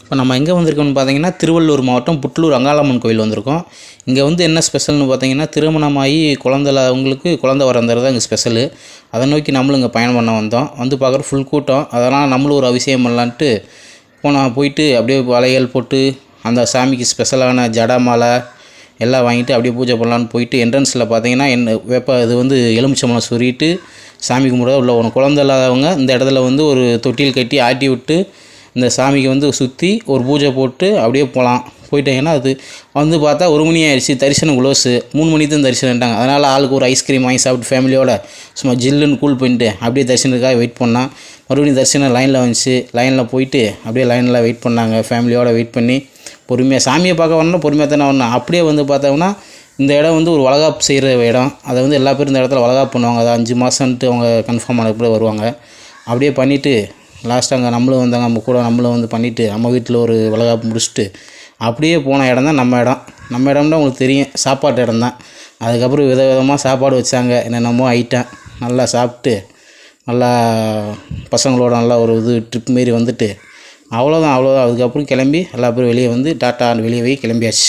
இப்போ நம்ம எங்கே வந்திருக்கோம்னு பார்த்தீங்கன்னா திருவள்ளூர் மாவட்டம் புட்லூர் அங்காளம்மன் கோயில் வந்திருக்கோம். இங்கே வந்து என்ன ஸ்பெஷல்னு பார்த்தீங்கன்னா திருமணமாகி குழந்தை வரந்தது தான் இங்கே ஸ்பெஷலு. அதை நோக்கி நம்மளும் இங்கே பயணம் பண்ண வந்தோம். வந்து பார்க்குற ஃபுல் கூட்டம். அதனால் நம்மளும் ஒரு அபிஷேகம் பண்ணலான்ட்டு போயிட்டு அப்படியே வளையல் போட்டு அந்த சாமிக்கு ஸ்பெஷலான ஜடா மாலை எல்லாம் வாங்கிட்டு அப்படியே பூஜை பண்ணலான்னு போயிட்டு என்ட்ரன்ஸில் பார்த்தீங்கன்னா இது வந்து எலுமிச்சம்பழம் சொருகிட்டு சாமி கும்பிட உள்ள ஒரு குழந்தை இல்லாதவங்க இந்த இடத்துல வந்து ஒரு தொட்டில் கட்டி ஆட்டி விட்டு இந்த சாமிக்கு வந்து சுற்றி ஒரு பூஜை போட்டு அப்படியே போகலாம். போயிட்டீங்கன்னா அது வந்து பார்த்தா 1 மணி ஆயிடுச்சு. தரிசனம் க்ளோஸு. 3 மணிக்கு தான் தரிசனம்ட்டாங்க. அதனால் ஆளுக்கு ஒரு ஐஸ்கிரீம் வாங்கி சாப்பிட்டு ஃபேமிலியோட சும்மா ஜில்லுன்னு கூல் பண்ணிட்டு அப்படியே தரிசனத்துக்காக வெயிட் பண்ணால் மறுபடியும் தரிசனம் லைனில் வந்துச்சு. லைனில் போயிட்டு அப்படியே லைனில் வெயிட் பண்ணாங்க. ஃபேமிலியோடு வெயிட் பண்ணி பொறுமையாக சாமியை பார்க்க வரணும், பொறுமையாக தானே வரணும். அப்படியே வந்து பார்த்தோம்னா இந்த இடம் வந்து ஒரு வளகாப்பு செய்கிற இடம். அதை வந்து எல்லா பேரும் இந்த இடத்துல வளகாப்பு பண்ணுவாங்க. அதை 5 மாதம்ன்ட்டு அவங்க கன்ஃபார்ம் ஆனதுக்கு வருவாங்க. அப்படியே பண்ணிவிட்டு லாஸ்ட்டாக அங்கே நம்மளும் வந்தாங்க. நம்ம கூட நம்மளும் வந்து பண்ணிவிட்டு நம்ம வீட்டில் ஒரு வளகாப்பு முடிச்சுட்டு அப்படியே போன இடம் தான் நம்ம இடம். நம்ம இடம்னா உங்களுக்கு தெரியும், சாப்பாட்டு இடம் தான். அதுக்கப்புறம் விதவிதமாக சாப்பாடு வச்சாங்க. என்னென்னமோ ஐட்டம் நல்லா சாப்பிட்டு நல்லா பசங்களோட நல்லா ஒரு ட்ரிப் மாரி வந்துட்டு அவ்வளோதான். அதுக்கப்புறம் கிளம்பி எல்லா பேரும் வெளியே வந்து டாட்டா வெளியே போய் கிளம்பியாச்சு.